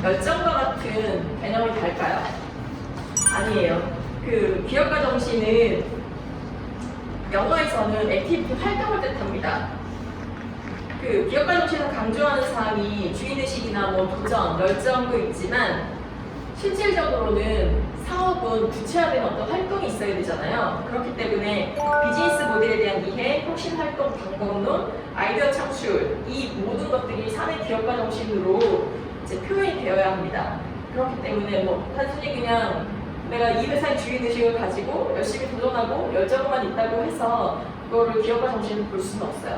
열정과 같은 개념이 달까요? 아니에요. 그 기업가 정신은 영어에서는 액티비티 활동을 뜻합니다. 그 기업가 정신에서 강조하는 사항이 주인의식이나 뭐 도전, 열정도 있지만 실질적으로는 사업은 구체화된 어떤 활동이 있어야 되잖아요. 그렇기 때문에 비즈니스 모델에 대한 이해, 혁신 활동 방법론, 아이디어 창출 이 모든 것들이 사내 기업가 정신으로 이제 표현이 되어야 합니다. 그렇기 때문에 뭐 단순히 그냥 내가 이 회사의 주인의식을 가지고 열심히 도전하고 열정만 있다고 해서 그거를 기업가 정신을 볼 수는 없어요.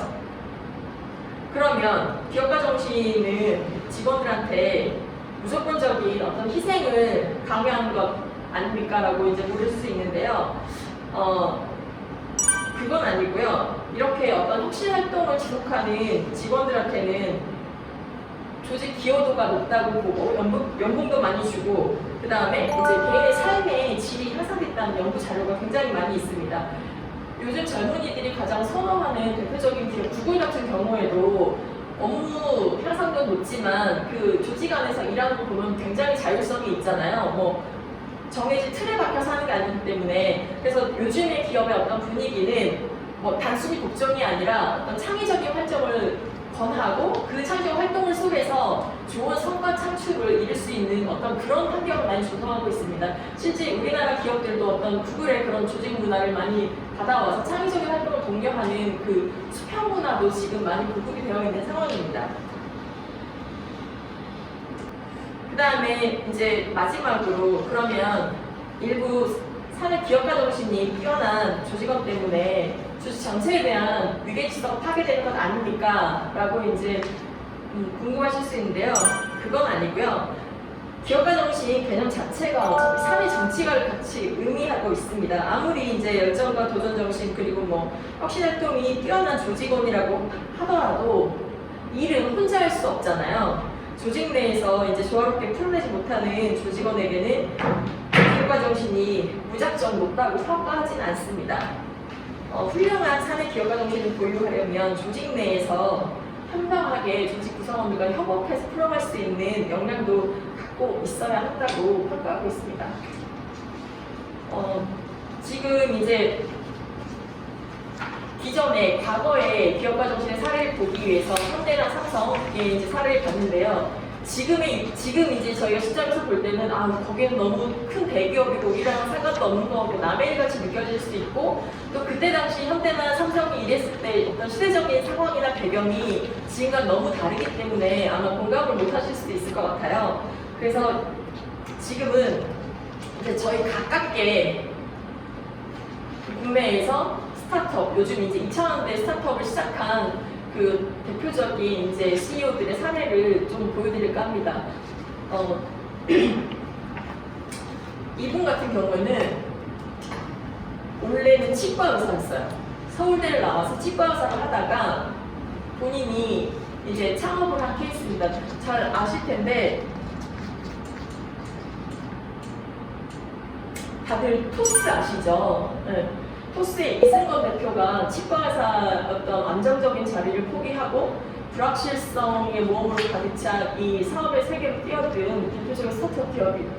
그러면 기업가 정신은 직원들한테 무조건적인 어떤 희생을 강요하는 것 아닙니까? 라고 이제 물을 수 있는데요. 그건 아니고요. 이렇게 어떤 혁신 활동을 지속하는 직원들한테는 조직 기여도가 높다고 보고 연봉도 많이 주고 그 다음에 이제 개인의 삶의 질이 향상됐다는 연구 자료가 굉장히 많이 있습니다. 요즘 젊은이들이 가장 선호하는 대표적인 기업 구글 같은 경우에도 업무 향상도 높지만 그 조직 안에서 일하는 거 보면 굉장히 자율성이 있잖아요. 뭐 정해진 틀에 박혀 사는 게 아니기 때문에 그래서 요즘의 기업의 어떤 분위기는 뭐 단순히 독점이 아니라 어떤 창의적인 활동을 권하고 그 창의적 활동을 속에서 좋은 성과 창출을 이룰 수 있는 어떤 그런 환경을 많이 조성하고 있습니다. 실제 우리나라 기업들도 어떤 구글의 그런 조직 문화를 많이 받아와서 창의적인 활동을 독려하는 그 수평 문화도 지금 많이 보급이 되어 있는 상황입니다. 그 다음에 이제 마지막으로 그러면 일부 사내 기업가 정신이 뛰어난 조직원 때문에 조직 전체에 대한 위계질서가 파괴되는 것 아닙니까? 라고 이제 궁금하실 수 있는데요. 그건 아니고요. 기업가 정신 개념 자체가 어차피 사회 정치가를 같이 의미하고 있습니다. 아무리 이제 열정과 도전 정신 그리고 뭐 혁신 활동이 뛰어난 조직원이라고 하더라도 일은 혼자 할 수 없잖아요. 조직 내에서 이제 조화롭게 풀어내지 못하는 조직원에게는 기업가 정신이 무작정 높다고 평가하지는 않습니다. 훌륭한 사내 기업가 정신을 보유하려면 조직 내에서 현명하게 조직 구성원들과 협업해서 풀어갈 수 있는 역량도 갖고 있어야 한다고 평가하고 있습니다. 지금 이제 기존에 과거의 기업가 정신의 사례를 보기 위해서 현대랑 삼성의 이제 사례를 봤는데요. 지금 이제 저희가 시장에서 볼 때는 거기는 너무 큰 대기업이고 우리랑은 상관도 없는 거고 남의 일같이 느껴질 수 있고 또 그때 당시 현대나 삼성이 일했을 때 어떤 시대적인 상황이나 배경이 지금과 너무 다르기 때문에 아마 공감을 못 하실 수도 있을 것 같아요. 그래서 지금은 이제 저희 가깝게 국내에서 스타트업, 요즘 이제 2000년대 스타트업을 시작한 그 대표적인 이제 CEO들의 사례를 좀 보여드릴까 합니다. 이분 같은 경우는 원래는 치과 의사였어요. 서울대를 나와서 치과 의사를 하다가 본인이 이제 창업을 한 케이스입니다. 잘 아실 텐데 다들 토스 아시죠? 네. 토스의 이승건 대표가 치과의사 어떤 안정적인 자리를 포기하고 불확실성의 모험으로 가득 찬 이 사업의 세계로 뛰어든 대표적인 스타트업 기업입니다.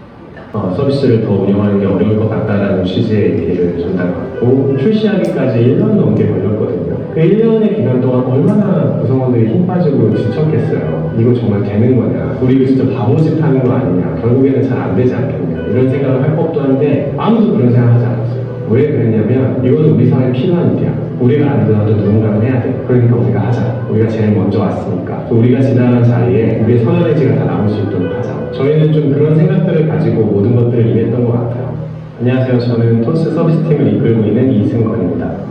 서비스를 더 운영하는 게 어려울 것 같다라는 취지의 얘기를 전달받고 출시하기까지 1년 넘게 걸렸거든요. 그 1년의 기간 동안 얼마나 구성원들이 힘 빠지고 지쳤겠어요. 이거 정말 되는 거냐? 우리 이거 진짜 바보짓 하는 거 아니냐? 결국에는 잘 안 되지 않겠냐? 이런 생각을 할 법도 한데 아무도 그런 생각 하지 않았어요. 왜 그랬냐면 이거는 우리 사회에 필요한 일이야. 우리가 안 하더라도 누군가는 해야 돼. 그러니까 우리가 하자. 우리가 제일 먼저 왔으니까. 또 우리가 지나간 자리에 우리의 선언의지가 다 남을 수 있도록 하자. 저희는 좀 그런 생각들을 가지고 모든 것들을 임했던 것 같아요. 안녕하세요. 저는 토스 서비스팀을 이끌고 있는 이승건입니다.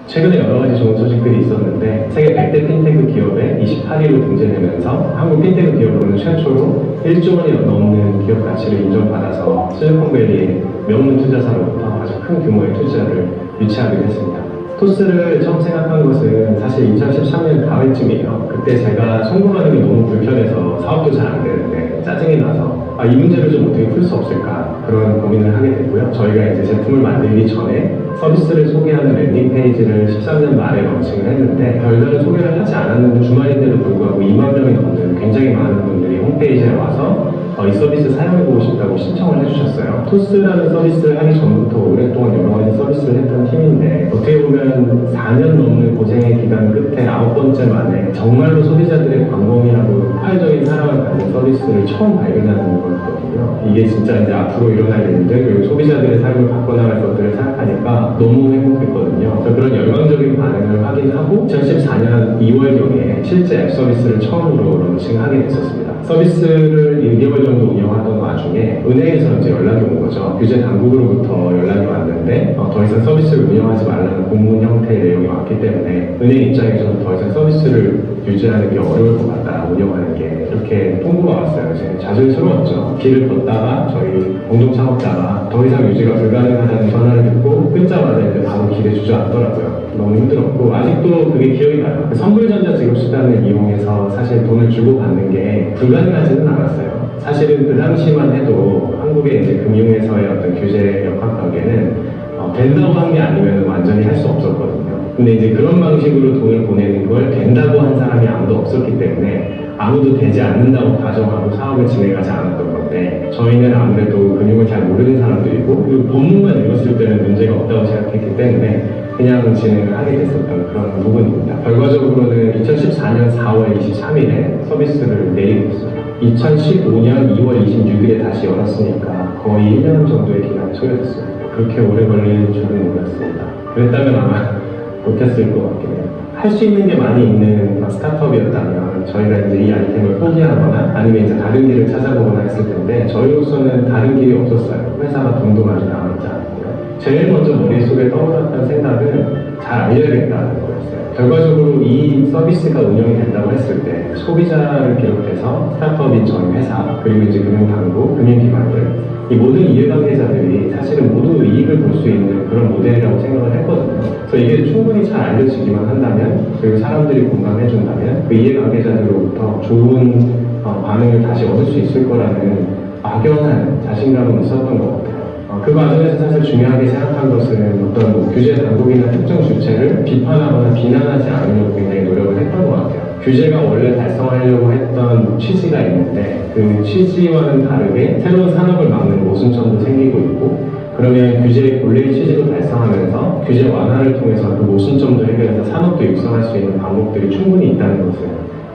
최근에 여러 가지 좋은 소식들이 있었는데 세계 100대 핀테크 기업에 28위로 등재되면서 한국 핀테크 기업으로는 최초로 1조 원이 넘는 기업 가치를 인정받아서 실리콘밸리의 명문 투자사로부터 아주 큰 규모의 투자를 유치하게 됐습니다. 토스를 처음 생각한 것은 사실 2013년 가을쯤이에요. 그때 제가 송금하는 게 너무 불편해서 사업도 잘 안 되는데 짜증이 나서 이 문제를 좀 어떻게 풀 수 없을까 그런 고민을 하게 됐고요. 저희가 이제 제품을 만들기 전에 서비스를 소개하는 랜딩 페이지를 13년 말에 런칭을 했는데 별다른 소개를 하지 않았는데 주말인데도 불구하고 2만 명이 넘는 굉장히 많은 분들이 홈페이지에 와서 이 서비스 사용해보고 싶다고 신청을 해주셨어요. 토스라는 서비스를 하기 전부터 오랫동안 여러 가지 서비스를 했던 팀인데 어떻게 보면 4년 넘는 고생의 기간 끝에 9번째 만에 정말로 소비자들의 관공이라고 폭발적인 사랑을 받는 서비스를 처음 발견하는 거였거든요. 이게 진짜 이제 앞으로 일어날 일들 그리고 소비자들의 삶을 바꿔나갈 것들을 생각하니까 너무 행복했거든요. 그래서 그런 열광적인 반응을 확인하고 2014년 2월경에 실제 앱 서비스를 처음으로 런칭하게 됐었습니다. 서비스를 1개월 정도 운영하던 와중에 은행에서 이제 연락이 온 거죠. 규제 당국으로부터 연락이 왔는데 더 이상 서비스를 운영하지 말라는 공문 형태의 내용이 왔기 때문에 은행 입장에서는 더 이상 서비스를 유지하는 게 어려울 것 같다, 운영하는 게 이렇게 통보가 왔어요. 이제 자존스러웠죠. 길을 걷다가 저희 공동 창업자가 더 이상 유지가 불가능하다는 전화를 듣고 끊자마자 이제 바로 길에 주저앉더라고요. 너무 힘들었고 아직도 그게 기억이 나요. 그 선불전자 지급수단을 이용해서 사실 돈을 주고 받는 게 불가능하지는 않았어요. 사실은 그 당시만 해도 한국의 이제 금융에서의 어떤 규제 역학관계는 된다고 한 게 아니면 완전히 할 수 없었거든요. 근데 이제 그런 방식으로 돈을 보내는 걸 된다고 한 사람이 아무도 없었기 때문에 아무도 되지 않는다고 가정하고 사업을 진행하지 않았던 건데 저희는 아무래도 금융을 잘 모르는 사람들이고 그리고 법문만 읽었을 때는 문제가 없다고 생각했기 때문에 그냥 진행을 하게 됐었던 그런 부분입니다. 결과적으로는 2014년 4월 23일에 서비스를 내리고 있어요. 2015년 2월 26일에 다시 열었으니까 거의 1년 정도의 기간이 소요됐어요. 그렇게 오래 걸릴 줄은 몰랐습니다. 그랬다면 아마 못했을 것 같긴 해요. 할 수 있는 게 많이 있는 스타트업이었다면 저희가 이제 이 아이템을 포기하거나 아니면 이제 다른 길을 찾아보거나 했을 텐데 저희로서는 다른 길이 없었어요. 회사가 돈도 많이 남았지 않고요. 제일 먼저 머릿속에 떠올랐던 생각은 잘 알려야겠다는 거였어요. 결과적으로 이 서비스가 운영이 된다고 했을 때 소비자를 비롯해서 스타트업인 저희 회사 그리고 이제 금융당국, 금융기관들 이 모든 이해관계자들이 사실은 모두 이익을 볼 수 있는 그런 모델이라고 생각을 했거든요. 그래서 이게 충분히 잘 알려지기만 한다면 그리고 사람들이 공감해준다면 그 이해관계자들로부터 좋은 반응을 다시 얻을 수 있을 거라는 막연한 자신감은 있었던 것 같아요. 그 과정에서 사실 중요하게 생각한 것은 어떤 규제 당국이나 특정 주체를 비판하거나 비난하지 않으려고 굉장히 노력을 했던 것 같아요. 규제가 원래 달성하려고 했던 취지가 있는데 그 취지와는 다르게 새로운 산업을 막는 모순점도 생기고 있고 그러면 규제의 본래의 취지도 달성하면서 규제 완화를 통해서 그 모순점도 해결해서 산업도 육성할 수 있는 방법들이 충분히 있다는 것을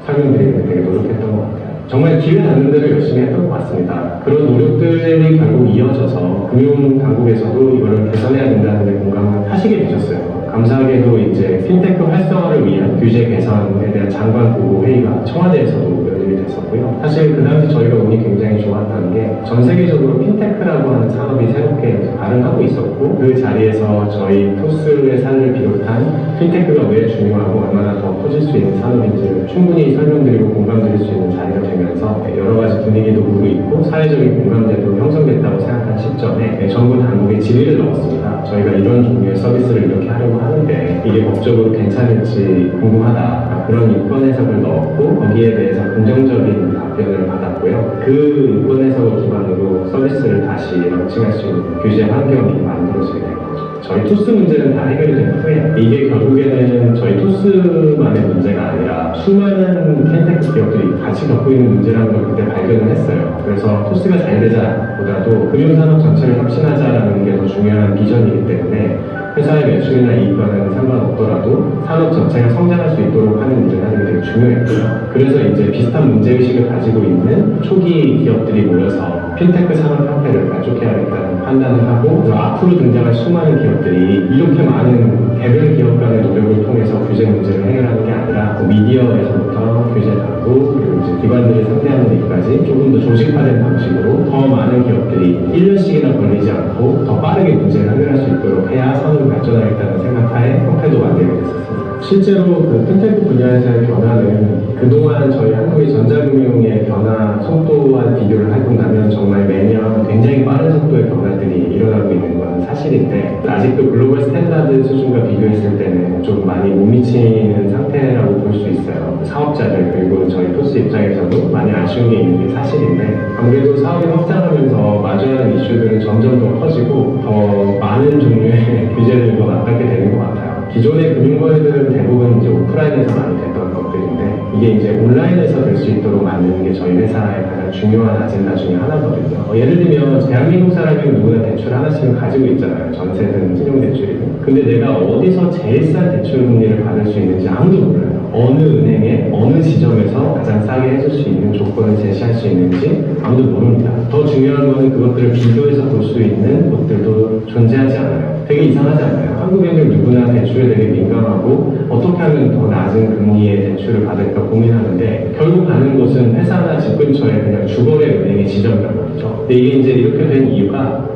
설명드리는 되게 노력했던 것 같아요. 정말 기회 닿는 대로 열심히 했던 것 같습니다. 그런 노력들이 결국 이어져서 금융당국에서도 이거를 개선해야 된다는 데 공감을 하시게 되셨어요. 감사하게도 이제 핀테크 활성화를 위한 규제 개선에 대한 장관 보고 회의가 청와대에서도 연임이 됐었고요. 사실 그 당시 저희가 운이 굉장히 좋았던 게 전 세계적으로 핀테크라고 하는 산업이 새롭게 발흥하고 있었고 그 자리에서 저희 토스의 사례를 비롯한 핀테크가 왜 중요하고 얼마나 더 커질 수 있는 산업인지를 충분히 설명드리고 공감드릴 수 있는 자리가 되면서 여러 가지 분위기도 무르익고 사회적인 공감대도 형성됐다고 생각한 시점에 정부 당국에 질의를 넣었습니다. 저희가 이런 종류의 서비스를 이렇게 하려고 하는데 이게 법적으로 괜찮을지 궁금하다. 그런 인권 해석을 넣었고 거기에 대해서 긍정적인 답변을 받았고요. 그 인권 해석을 기반으로 서비스를 다시 런칭할 수 있는 규제 환경이 만들어지게 된 거죠. 저희 토스 문제는 다 해결이 된 후에 이게 결국에는 저희 토스만의 문제가 아니라 수많은 핀테크 기업들이 같이 겪고 있는 문제라는 걸 그때 발견을 했어요. 그래서 토스가 잘 되자보다도 금융산업 전체를 혁신하자라는 게 더 중요한 비전이기 때문에 회사의 매출이나 이익과는 상관없더라도 산업 전체가 성장할 수 있도록 하는 일을 하는 게 되게 중요했고요. 그래서 이제 비슷한 문제의식을 가지고 있는 초기 기업들이 모여서 핀테크 산업 형태를 발족해야겠다는 판단을 하고 그래서 앞으로 등장할 수많은 기업들이 이렇게 많은 개별 기업 간의 노력을 통해서 규제 문제를 해결하는 게 아니라 미디어에서부터 규제 당국 그리고 이제 기관들을 상대하는 일까지 조금 더 조직화된 방식으로 더 많은 기업들이 1년씩이나 걸리지 않고 더 빠르게 문제를 해결할 수 있도록 해야 산업이 발전하겠다는 생각하에 형태도 만들게 됐었습니다. 실제로 그 핀테크 분야에서의 변화는 그동안 저희 한국의 전자금융의 변화 속도와 비교를 해본다면 정말 매년 굉장히 빠른 속도의 변화들이 일어나고 있는 건 사실인데 아직도 글로벌 스탠다드 수준과 비교했을 때는 좀 많이 못 미치는 상태라고 볼 수 있어요. 사업자들 그리고 저희 토스 입장에서도 많이 아쉬운 게 있는 게 사실인데 아무래도 사업이 확장하면서 마주하는 이슈들은 점점 더 커지고 더 많은 종류의 규제들과 맞닿게 되는 것 같아요. 기존의 금융거래들은 대부분 이제 오프라인에서 많이 됐던 것들인데 이게 이제 온라인에서 될 수 있도록 만드는 게 저희 회사의 가장 중요한 아젠다 중에 하나거든요. 예를 들면 대한민국 사람이면 누구나 대출 하나씩은 가지고 있잖아요. 전세든 신용대출이든. 근데 내가 어디서 제일 싼 대출 금리를 받을 수 있는지 아무도 몰라요. 어느 은행에 어느 지점에서 가장 싸게 해줄 수 있는 조건을 제시할 수 있는지 아무도 모릅니다. 더 중요한 거는 그것들을 비교해서 볼 수 있는 것들도 존재하지 않아요. 되게 이상하지 않아요? 한국인들 누구나 대출에 되게 민감하고 어떻게 하면 더 낮은 금리의 대출을 받을까 고민하는데 결국 가는 곳은 회사나 집 근처에 그냥 주거래 은행의 지점이란 말이죠. 근데 이게 이제 이렇게 된 이유가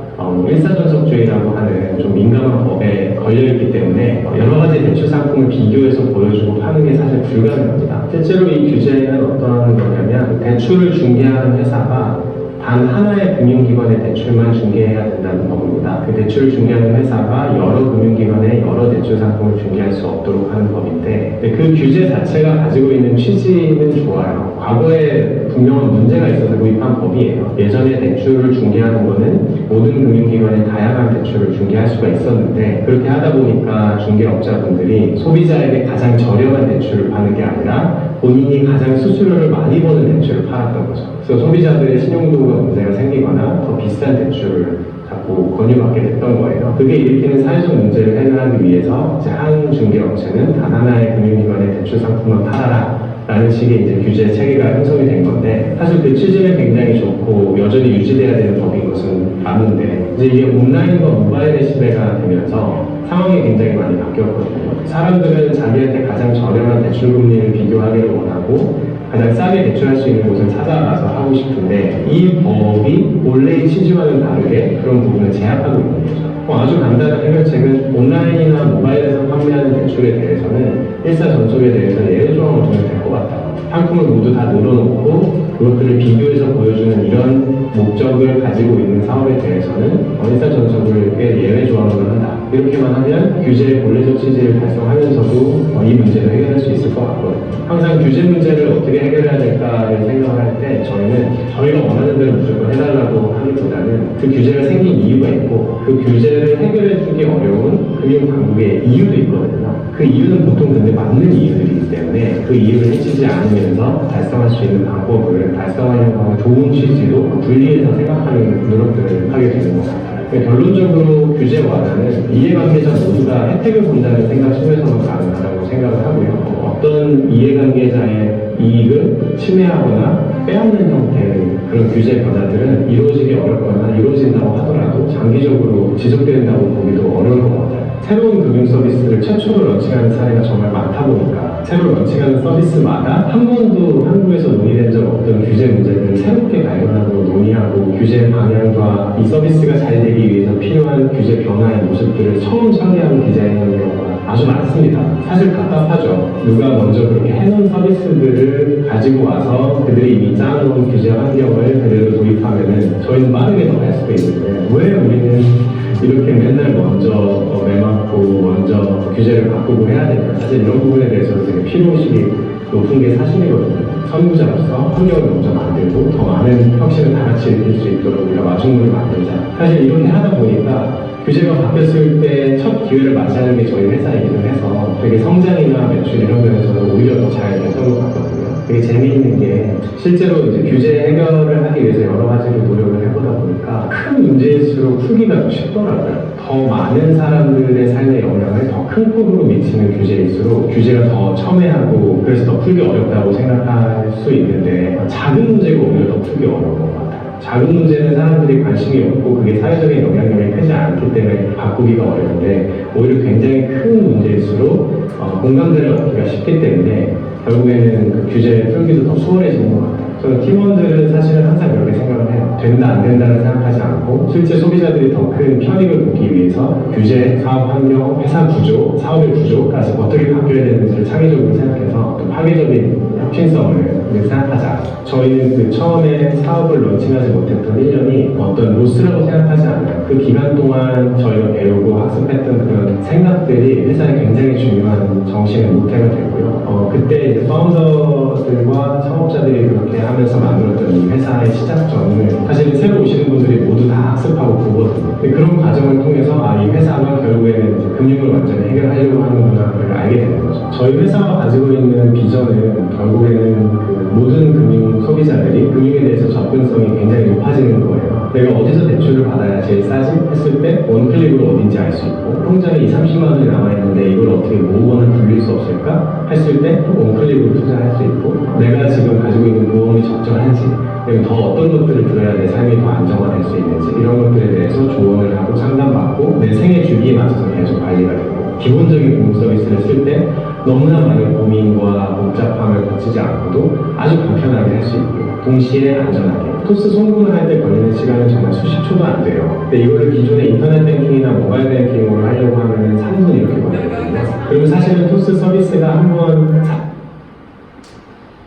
일사전석주의라고 하는 좀 민감한 법에 걸려있기 때문에 여러 가지 대출 상품을 비교해서 보여주고 파는 게 사실 불가능합니다. 실제로 이 규제는 어떤 거냐면 대출을 중개하는 회사가 단 하나의 금융기관의 대출만 중개해야 된다는 법입니다. 그 대출을 중개하는 회사가 여러 금융기관의 여러 대출 상품을 중개할 수 없도록 하는 법인데 그 규제 자체가 가지고 있는 취지는 좋아요. 과거에 분명한 문제가 있어서 도입한 법이에요. 예전에 대출을 중개하는 거는 모든 금융기관의 다양한 대출을 중개할 수가 있었는데 그렇게 하다 보니까 중개업자분들이 소비자에게 가장 저렴한 대출을 파는 게 아니라 본인이 가장 수수료를 많이 버는 대출을 팔았던 거죠. 그래서 소비자들의 신용도가 문제가 생기거나 더 비싼 대출을 자꾸 권유받게 됐던 거예요. 그게 일으키는 사회적 문제를 해결하기 위해서 이제 한 중개업체는 단 하나의 금융기관의 대출 상품만 팔아라 라는 식의 이제 규제 체계가 형성이 된 건데 사실 그 취지는 굉장히 좋고 여전히 유지돼야 되는 법인 것은 맞는데 이제 이게 온라인과 모바일의 시대가 되면서 상황이 굉장히 많이 바뀌었거든요. 사람들은 자기한테 가장 저렴한 대출 금리를 비교하기를 원하고 가장 싸게 대출할 수 있는 곳을 찾아가서 하고 싶은데 이 법이 원래의 취지와는 다르게 그런 부분을 제약하고 있는 거죠. 아주 간단한 해결책은 온라인이나 모바일에서 판매하는 대출에 대해서는 일사전속에 대해서 예외 조항을 두면 될 것 같아요. 상품을 모두 다 늘어놓고 그것들을 비교해서 보여주는 이런 목적을 가지고 있는 사업에 대해서는 일사전속을 예외 조항으로 한다. 이렇게만 하면 규제의 본래적 취지를 달성하면서도 이 문제를 해결할 수 있을 것 같거든요. 항상 규제 문제를 어떻게 해결해야 될까를 생각을 할 때 저희는 저희가 원하는 대로 무조건 해달라고 하기보다는 그 규제가 생긴 이유가 있고 그 규제를 해결해 주기 어려운 금융당국의 이유도 있거든요. 그 이유는 보통 근데 맞는 이유들이기 때문에 그 이유를 해치지 않으면서 달성할 수 있는 방법을 달성하려고 하는 좋은 취지로 분리해서 생각하는 노력들을 하게 되는 것 같아요. 결론적으로 규제 완화는 이해관계자 모두가 혜택을 본다는 생각 속에서만 가능하다고 생각을 하고요. 어떤 이해관계자의 이익을 침해하거나 빼앗는 형태의 그런 규제 변화들은 이루어지기 어렵거나 이루어진다고 하더라도 장기적으로 지속된다고 보기도 어려울 것 같아요. 새로운 금융 서비스를 최초로 런칭하는 사례가 정말 많다 보니까 새로 런칭하는 서비스마다 한 번도 한국에서 논의된 적 없던 규제 문제들을 새롭게 발견하고 논의하고 규제 방향과 이 서비스가 잘 되기 위해서 필요한 규제 변화의 모습들을 처음 설계하고 디자인하는 경우가 아주 많습니다. 사실 답답하죠. 누가 먼저 그렇게 해놓은 서비스들을 가지고 와서 그들이 이미 짜놓은 규제 환경을 그대로 도입하면은 저희는 빠르게 더 갈 수가 있는데 왜 우리는 이렇게 맨날 먼저 매맞고 먼저 규제를 바꾸고 해야 될까? 사실 이런 부분에 대해서 되게 필요의식이 높은 게 사실이거든요. 선구자로서 환경을 먼저 만들고 더 많은 혁신을 다 같이 일으킬 수 있도록 우리가 마중물을 만들자. 사실 이렇게 하다 보니까 규제가 바뀌었을 때 첫 기회를 맞이하는 게 저희 회사이기도 해서 되게 성장이나 매출 이런 면에서는 오히려 더 잘 됐던 것 같거든요. 되게 재미있는 게 실제로 이제 규제 해결을 하기 위해서 여러 가지로 노력을 해보다 보니까 큰 문제일수록 풀기가 더 쉽더라고요. 더 많은 사람들의 삶에 영향을 더 큰 폭으로 미치는 규제일수록 규제가 더 첨예하고 그래서 더 풀기 어렵다고 생각할 수 있는데 작은 문제가 오히려 더 풀기 어려운 것 같아요. 작은 문제는 사람들이 관심이 없고 그게 사회적인 영향력이 크지 않기 때문에 바꾸기가 어려운데 오히려 굉장히 큰 문제일수록 공감대를 얻기가 쉽기 때문에 결국에는 그 규제 풀기도 더 수월해지는 것 같아요. 저는 팀원들은 사실은 항상 그렇게 생각을 해요. 된다 안 된다는 생각하지 않고 실제 소비자들이 더 큰 편익을 보기 위해서 규제, 사업 환경, 회사 구조, 사업의 구조까지 어떻게 바뀌어야 되는지를 창의적으로 생각해서 또 파괴적인 혁신성을 1년을 생각하자. 저희는 그 처음에 사업을 런칭하지 못했던 1년이 어떤 로스라고 생각하지 않아요. 그 기간 동안 저희가 배우고 학습했던 그런 생각들이 회사에 굉장히 중요한 정신의 모태가 되고요. 그때 이제 파운더들과 창업자들이 그렇게 하면서 만들었던 이 회사의 시작점을 사실 새로 오시는 분들이 모두 다 학습하고 보거든요. 근데 그런 과정을 통해서 이 회사가 결국에는 이제 금융을 완전히 해결하려고 하는구나를 알게 되는 거죠. 저희 회사가 가지고 있는 비전은 결국에는 그 모든 금융 소비자들이 금융에 대해서 접근성이 굉장히 높아지는 거예요. 내가 어디서 대출을 받아야 제일 싸지? 했을 때 원클릭으로 어딘지 알 수 있고 통장에 20-30만 원이 남아있는데 이걸 어떻게 모으거나 굴릴 수 없을까? 했을 때 원클릭으로 투자할 수 있고 내가 지금 가지고 있는 보험이 적절한지 그리고 더 어떤 것들을 들어야 내 삶이 더 안정화될 수 있는지 이런 것들에 대해서 조언을 하고 상담받고 내 생애 주기에 맞춰서 계속 관리가 되고 기본적인 금융 서비스를 쓸 때 너무나 많은 고민과 복잡함을 거치지 않고도 아주 간편하게 할 수 있고 동시에 안전하게 토스 송금을 할 때 걸리는 시간은 정말 수십 초도 안 돼요. 근데 이거를 기존에 인터넷 뱅킹이나 모바일 뱅킹으로 하려고 하면 3분 이렇게 걸리거든요. 그리고 사실은 토스 서비스가 한번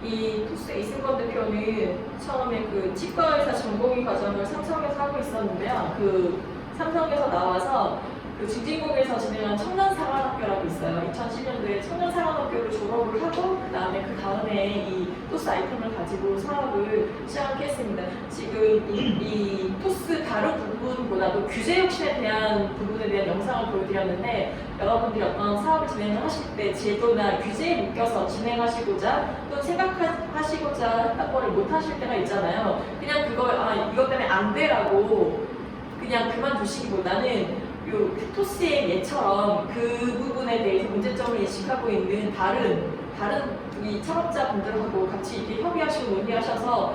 이 토스 이승건 대표는 처음에 그 치과의사 전공의 과정을 삼성에서 하고 있었는데요. 그 삼성에서 나와서 그 중진국에서 진행한 청년사관학교라고 있어요. 2010년도에 청년사관학교를 졸업을 하고 그 다음에 이 토스 아이템을 가지고 사업을 시작하게 했습니다. 지금 이 토스 다른 부분보다도 규제 혁신에 대한 부분에 대한 영상을 보여드렸는데 여러분들이 어떤 사업을 진행을 하실 때 제도나 규제에 묶여서 진행하시고자 또 생각하시고자 했던 거를 못 하실 때가 있잖아요. 그냥 그걸 이것 때문에 안 돼라고 그냥 그만두시기보다는 요 토스의 예처럼 그 부분에 대해서 문제점을 인식하고 있는 다른 이 창업자분들하고 같이 이렇게 협의하시고 논의하셔서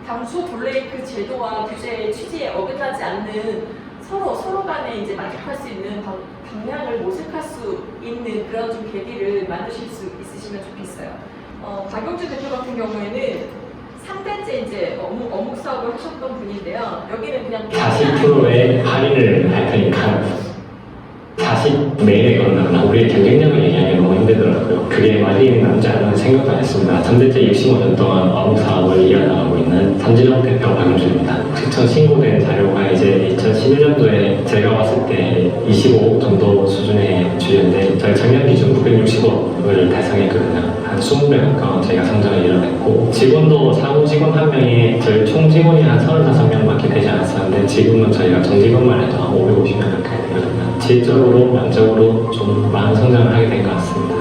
당초 본래 그 제도와 규제의 취지에 어긋나지 않는 서로 간에 이제 만족할 수 있는 방향을 모색할 수 있는 그런 좀 계기를 만드실 수 있으시면 좋겠어요. 박용주 대표 같은 경우에는 3대째 이제 어묵 사업을 하셨던 분인데요. 여기는 그냥 40%의 할인을 할 테니까 40매일에 걸어나면 우리의 경쟁력을 얘기하기 너무 힘들더라고요. 그게 말이 남지 않은 생각도 안 했습니다. 3대째 65년 동안 어묵 사업을 이어나가고 있는 삼진영 대표 박용준입니다. 추천 신고된 자료가 이제 2011년도에 제가 봤을 때 25억 정도 수준의 주였는데 저희 작년 기준 960억을 달성했거든요. 한 20배 가까운 저희가 성장을 이뤄냈고 직원도 사무 직원 한 명이 저희 총 직원이 한 35명밖에 되지 않았었는데 지금은 저희가 정직원만 해도 한 550명 가까이 되거든요. 질적으로, 양적으로 좀 많은 성장을 하게 된 것 같습니다.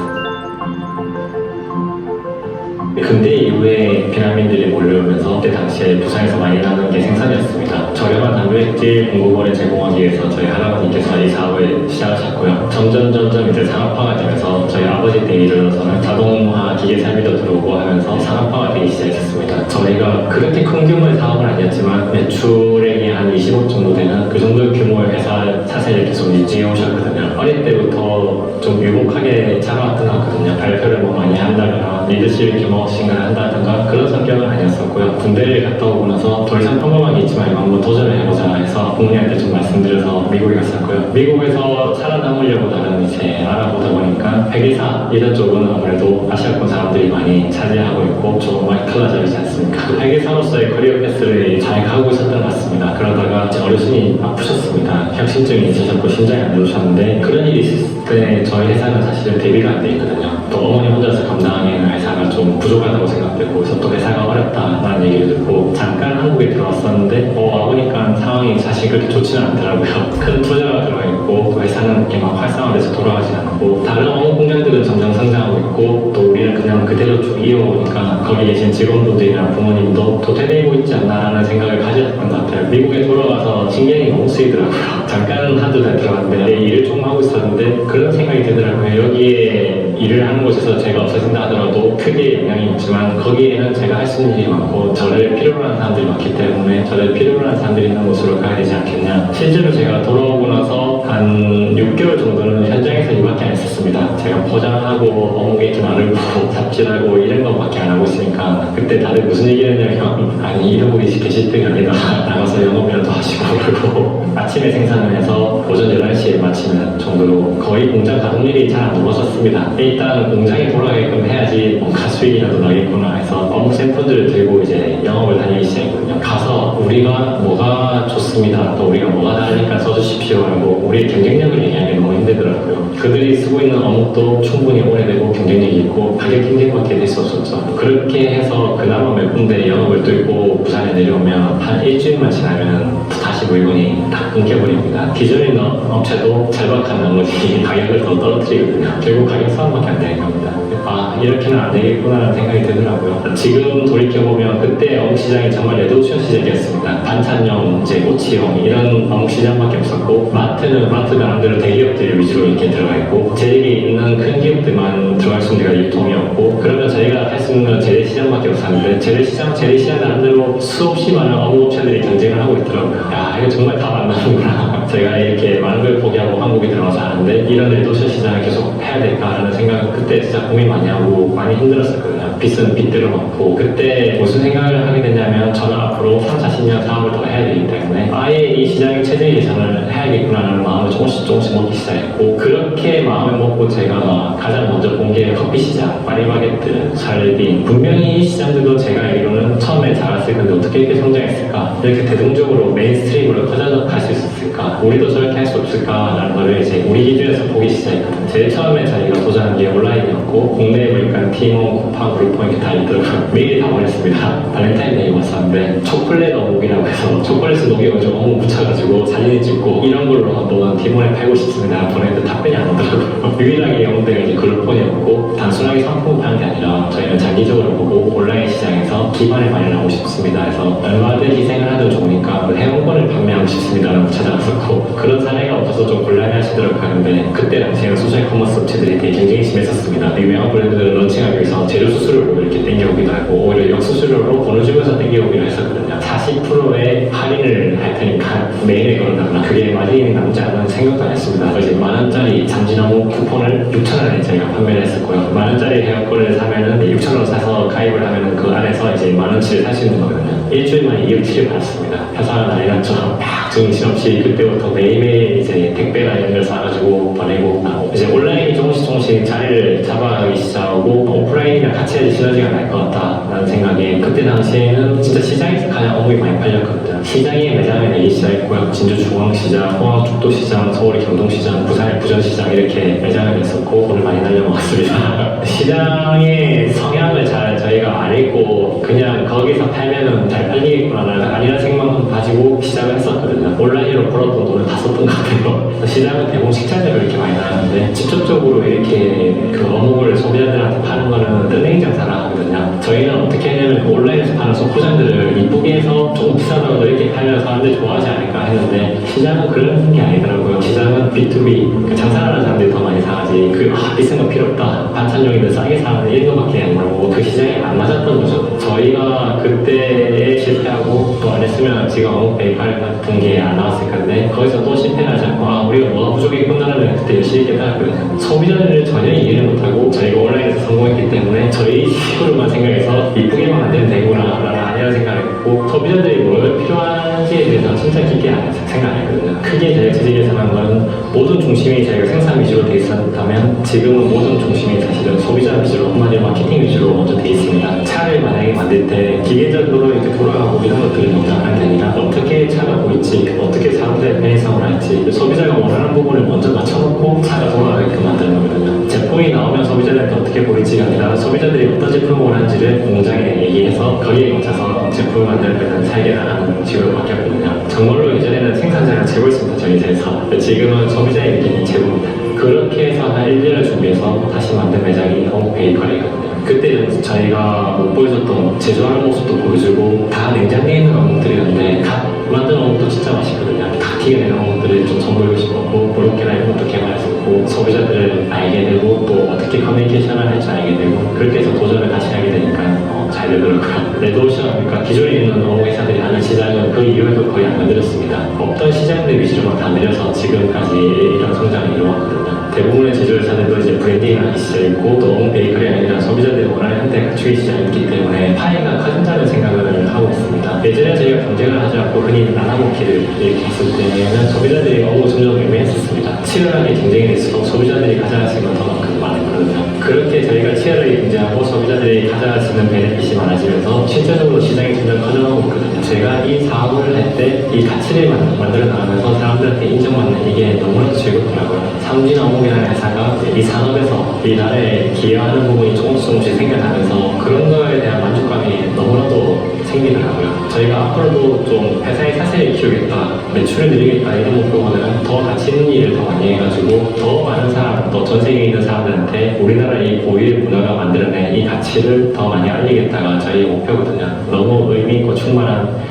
근대 이후에 비난민들이 몰려오면서 그때 당시에 부산에서 많이 나는 게 생선이었습니다. 저렴한 단백질 공급원을 제공하기 위해서 저희 할아버지께서 이 사업을 시작하셨고요. 점점 이제 상업화가 되면서 저희 아버지 때 이르러서는 자동화 기계 설비도 들어오고 하면서 상업화가 되기 시작했습니다. 저희가 그렇게 큰 규모의 사업은 아니었지만 매출액이 한 20억 정도 되는 그 정도 규모의 회사 사세를 계속 유지해 오셨거든요. 어릴 때부터 좀 유복하게 자라왔던 것 같거든요. 발표를 뭐 많이 한다거나 리더십 규모식을 한다든가 그런 성격은 아니었었고요. 군대를 갔다 오고 나서 더 이상 평범하게 있지만 이거 한번 도전을 해보자 해서 부모님한테 좀 말씀드려서 미국에 갔었고요. 미국에서 살아남으려고 나름 이제 알아보다 보니까 회계사 이런 쪽은 아무래도 아시아권 사람들이 많이 차지하고 있고 좀 많이 클라져있지 않습니까? 회계사로서의 커리어 패스를 잘 가고 있었던 것 같습니다. 그러다가 이제 어르신이 아프셨습니다. 혁신증이 있으셨고 심장이 안 좋으셨는데 그런 일이 있을 때 저희 회사는 사실은 대비가 안 돼 있거든요. 또 어머니 혼자서 감당하기에는 회사가 좀 부족하다고 생각되고 그래서 또 회사가 어렵다라는 얘기를 듣고 잠깐 한국에 들어왔었는데 와보니까 상황이 사실 그렇게 좋지는 않더라고요. 큰 투자가 들어가 있고 또 회사는 이렇게 막 활성화돼서 돌아가지 않고 다른 어묵 공장들은 점점 성장하고 있고 또 우리는 그냥 그대로 쭉 이어오니까 거기 계신 직원분들이나 부모님도 도태되고 있지 않나라는 생각을 가졌던 것 같아요. 미국에 돌아가서 신경이 너무 쓰이더라고요. 잠깐 한두 달 들어갔는데 일을 좀 하고 있었는데 그런 생각이 들더라고요. 여기에 일을 하는 곳에서 제가 없어진다 하더라도 크게 영향이 있지만 거기에는 제가 할 수 있는 일이 많고 저를 필요로 하는 사람들이 많기 때문에 저를 필요로 하는 사람들이 있는 곳으로 가야 되지 않겠냐. 실제로 제가 돌아오고 나서 한 6개월 정도는 현장에서 일밖에 안 했었습니다. 제가 포장하고 어묵에 나르고 삽질하고 이런 것밖에 안 하고 있으니까 그때 다들 무슨 얘기를 했냐면 아니 잃어버리시 게시등이 아니라 나가서 영업이라도 하시고 그러고 아침에 생산을 해서 오전 11시에 마치는 정도로 거의 공장 가동률이 잘 안 오르셨습니다. 일단 공장이 돌아가게끔 해야지 뭔가 수익이라도 나겠구나 해서 어묵 샘플들을 들고 이제 영업을 다니기 시작했거든요. 가서 우리가 뭐가 좋습니다. 또 우리가 뭐가 다르니까 써주십시오 하고 우리의 경쟁력을 얘기하기 너무 힘들더라고요. 그들이 쓰고 있는 어묵도 충분히 오래되고 경쟁력이 있고 가격 경쟁밖에 될 수 없었죠. 그렇게 해서 그나마 몇 군데 영업을 뚫고 부산에 내려오면 한 일주일만 지나면 다시 물건이 다 끊겨버립니다. 기존에 있는 업체도 절박한 나머지 가격을 더 떨어뜨리거든요. 결국 가격 싸움밖에 안 되는 겁니다. 아 이렇게는 안 되겠구나라는 생각이 들더라고요. 지금 돌이켜보면 그때 어묵 시장이 정말 레드오션 시장이었습니다. 반찬용, 이제 꼬치용 이런 어묵 시장밖에 없었고 마트는 마트 나름대로 대기업들 위주로 이렇게 들어가 있고 재력이 있는 큰 기업들만 들어갈 수 있는 데가 유통이었고 그러면 저희가 할 수 있는 건 재래시장밖에 없었는데 재래시장 나름대로 수없이 많은 어묵 업체들이 경쟁을 하고 있더라고요. 야 이거 정말 다 만나는구나. 제가 이렇게 많은 걸 포기하고 한국에 들어와서 하는데 이런 레드오션 시장을 계속 해야 될까라는 생각은 그때 진짜 고민 많이 하고 많이 힘들었었거든요. 빚은 빚대로 많고 그때 무슨 생각을 하게 됐냐면 저는 앞으로 3, 40년 사업을 더 해야 되기 때문에 아예 이 시장의 체제 예상을 해야겠구나라는 마음을 조금씩 먹기 시작했고 그렇게 마음을 먹고 제가 가장 먼저 본 게 커피 시장, 파리바게뜨, 살빈 분명히 이 시장들도 제가 알기로는 처음에 작았을 건데 어떻게 이렇게 성장했을까 이렇게 대중적으로 메인스트림으로 퍼져갈 수 있었을까 우리도 저렇게 할 수 없을까라는 거를 이제 우리 기준에서 보기 시작했거든요. 제일 처음에 저희가 도전한 게 온라인이었고 국내에 보니까 티몬, 쿠팡, 그룹폰 이렇게 다 있더라고요. 메일이 다 보냈습니다. 발렌타인데이 왔었는데 초콜릿 어묵이라고 해서 초콜릿을 녹여가지고 어묵 묻혀가지고 사진을 찍고 이런 걸로 한번 티몬에 팔고 싶습니다 보냈는데 답변이 안 오더라고요. 유일하게 영업대가 이제 그룹폰이었고 단순하게 상품을 파는 게 아니라 저희는 장기적으로 보고 온라인 시장에서 기반을 마련하고 싶습니다 해서 얼마든 희생을 하든 좋으니까 회원권을 판매하고 싶습니다라고 찾아왔었고 그런 사례가 없어서 좀 곤란해하시더라고요. 근데 그때 당시에는 소셜 커머스 업체들이 되게 경쟁이 심했었습니다. 유명한 브랜드들을 런칭하기 위해서 재료 수수료로 이렇게 땡겨오기도 하고 오히려 역수수료로 돈을 주면서 땡겨오기도 했었거든요. 40%의 할인을 할 테니까 메일에 걸어달라. 그게 마진이 남지 않은 생각도 안 했습니다. 그래서 만원짜리 잠진어묵 쿠폰을 6,000원에 저희가 판매를 했었고요. 만원짜리 회원권을 사면은 6,000원 사서 가입을 하면은 그 안에서 이제 만원치를 살 수 있는 거거든요. 일주일 만에 2억치를 받았습니다. 회사가 난리 났죠. 막 정신없이 그때부터 매일매일 이제 택배나 이런 걸 사가지고 보내고 이제 온라인이 조금씩 자리를 잡아가기 시작하고 오프라인이랑 같이 해야지 시너지가 날 것 같다라는 생각에 그때 당시에는 진짜 시장에서 가장 어묵이 많이 팔렸거든요. 시장에 매장을 내기 시작했고요. 진주 중앙시장, 포항 죽도시장, 서울 경동시장, 부산의 부전시장 이렇게 매장을 냈었고 돈을 많이 날려먹었습니다. 시장의 성향을 잘 저희가 안 읽고 그냥 거기서 팔면은 잘 팔리겠구나라는 아니란 생각만 가지고 시작을 했었거든요. 온라인으로 벌었던 돈을 다 썼던 것 같아요. 시장은 대부분 식자재로 이렇게 많이 나가는데 직접적으로 이렇게 그 어묵을 소비자들한테 파는 거는 뜰랭이 장사를 하거든요. 저희는 어떻게 하냐면 온라인에서 파는 소포장들을 이쁘게 해서 조금 비싸더라도 이렇게 팔면 사람들이 좋아하지 않을까 했는데 시장은 그런 게 아니더라고요. 시장은 B2B 그 장사하는 사람들이 더 많이 사가지 비싼 거 필요 없다 반찬용인데 싸게 사는 이런 거밖에 안 나오고 그 시장에 안 맞았던 거죠. 저희가 그때에 실패하고 또 안 했으면 지금 어묵 베이커리 같은 게 안 나왔을 건데 거기서 또 실패하지 않고 우리가 뭐가 부족했구나라는 그때 열심히 깨달았거든요. 소비자들을 전혀 이해를 못하고 저희가 온라인에서 성공했기 때문에 저희 식으로만 생각해서 이쁘게만 만들면 되구나라는 아니라는 생각을 했고 소비자들이 뭘 필요한지에 대해서 진짜 깊게 생각 안 했거든요. 크게 저희가 재직에서는 건 모든 중심이 저희가 생산 위주로 돼 있었다면 지금은 모든 중심이 사실은 소비자 위주로 한마디로 마케팅 위주로 먼저 돼 있습니다. 차를 만약에 만들 때 기계적으로 이렇게 돌아가고 이런 것들이 농장하는 게 아니라 어떻게 차가 보일지 어떻게 사람들의 편의성을 할지 소비자가 원하는 부분을 먼저 맞춰놓고 차가 돌아가게끔 만드는 거거든요. 제품이 나오면 소비자들한테 어떻게 보일지가 아니라 소비자들이 어떤 제품을 원하는지를 공장에 얘기해서 거기에 맞춰서 제품을 만드는 것을 살게 나가는 식으로 바뀌었거든요. 정말로 예전에는 생산자가 재고였습니다. 저희 회사에서. 지금은 소비자의 느낌이 재고입니다. 그렇게 해서 한 1년을 준비해서 다시 만든 매장이 어묵 베이커리거든요. 그때 저희가 못 보여줬던 제조하는 모습도 보여주고 다 냉장고에 있는 어묵들이었는데 갓 만든 어묵도 진짜 맛있거든요. 다 튀겨내는 어묵들을 좀 선보이고 싶었고 그렇게나 이런 것도 개발했었고 소비자들을 알게 되고 또 어떻게 커뮤니케이션을 할지 알게 되고 그렇게 해서 도전을 다시 하게 되니까 잘 되더라고요. 레드오션 그러니까 기존에 있는 어묵 회사들이 하는 시장은 그 이후에도 거의 안 만들었습니다. 없던 시장들 위주로만 다 늘려서 지금까지 이런 성장을 이루었거든요. 대부분의 제조회사들도 이제 브랜딩을 하기 시작했고 또 어묵 베이커리 아니라 소비자들이 원하는 형태를 갖추기 시작했기 때문에 파이가 커진다는 생각을 하고 있습니다. 예전에 저희가 경쟁을 하지 않고 흔히 나눠먹기를 이렇게 했을 때는 소비자들이 점점 애매했었습니다. 치열하게 경쟁이 될수록 소비자들이 가져갈 수 있는 돈만큼 많았거든요. 그렇게 저희가 치열하게 경쟁하고 소비자들이 가져갈 수 있는 베네핏이 많아지면서 실제적으로 시장이 점점 커져가고 있거든요. 제가 이 사업을 할 때 이 가치를 만들어 나가면서 사람들한테 인정받는 이게 너무나도 즐겁더라고요. 삼진어묵이라는 회사가 이 산업에서 이 나라에 기여하는 부분이 조금씩 생겨나면서 그런 거에 대한 만족감이 너무나도 생기더라고요. 저희가 앞으로도 좀 회사의 사세를 키우겠다, 매출을 늘리겠다 이런 목표보다는 더 가치 있는 일을 더 많이 해가지고 더 많은 사람, 또 전 세계에 있는 사람들한테 우리나라의 이 고유의 문화가 만들어낸 이 가치를 더 많이 알리겠다가 저희의 목표거든요. 너무 의미 있고 충만한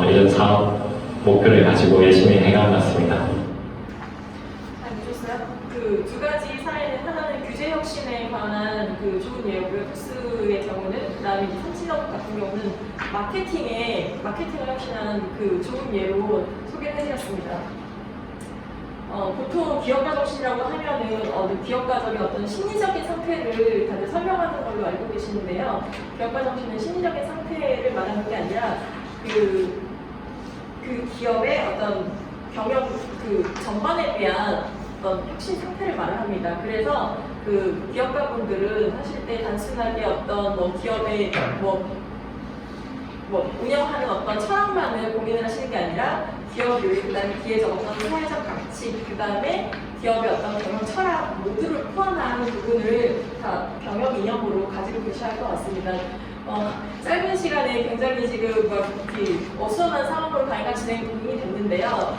이런 사업 목표를 가지고 열심히 해가는 것 같습니다. 잘 보셨어요? 그 두 가지 사례는 하나는 규제 혁신에 관한 그 좋은 예고요. 톡스의 경우는, 그다음에 삼진업 같은 경우는 마케팅을 혁신한 그 좋은 예로 소개를 해드렸습니다. 보통 기업가 정신이라고 하면은 기업가적인 어떤 심리적인 상태를 다들 설명하는 걸로 알고 계시는데요. 기업가 정신은 심리적인 상태를 말하는 게 아니라 그 기업의 어떤 경영 그 전반에 대한 어떤 혁신 상태를 말을 합니다. 그래서 그 기업가분들은 하실 때 단순하게 어떤 기업의 운영하는 어떤 철학만을 고민을 하시는 게 아니라 기업 요인, 그다음에 기회적 어떤 사회적 가치, 그다음에 기업의 어떤 경영 철학 모두를 포함한 부분을 다 경영 이념으로 가지고 계셔야 할 것 같습니다. 짧은 시간에 굉장히 지금 어수선한 상황으로 강의가 진행이 됐는데요.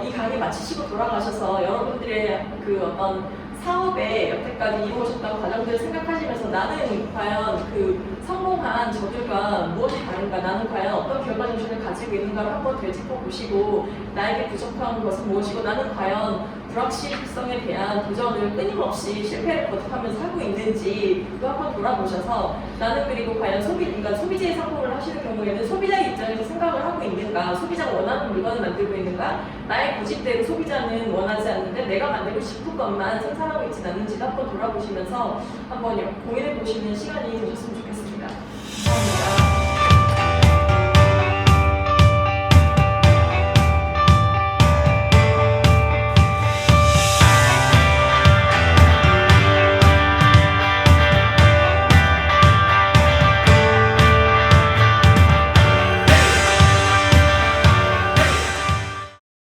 이 강의 마치시고 돌아가셔서 여러분들의 그 어떤 사업에 여태까지 이루어졌던 과정들을 생각하시면서 나는 과연 그 성공한 저들과 무엇이 다른가, 나는 과연 어떤 결과 정신을 가지고 있는가를 한번 되짚어 보시고 나에게 부족한 것은 무엇이고 나는 과연 불확실성에 대한 도전을 끊임없이 실패를 거듭하면서 하고 있는지 또 한번 돌아보셔서 나는 그리고 과연 소비재의 상품을 하시는 경우에는 소비자의 입장에서 생각을 하고 있는가, 소비자가 원하는 물건을 만들고 있는가, 나의 고집대로 소비자는 원하지 않는데 내가 만들고 싶은 것만 생산하고 있지는 않는지도 한번 돌아보시면서 한번 고민해 보시는 시간이 되셨으면 좋겠습니다.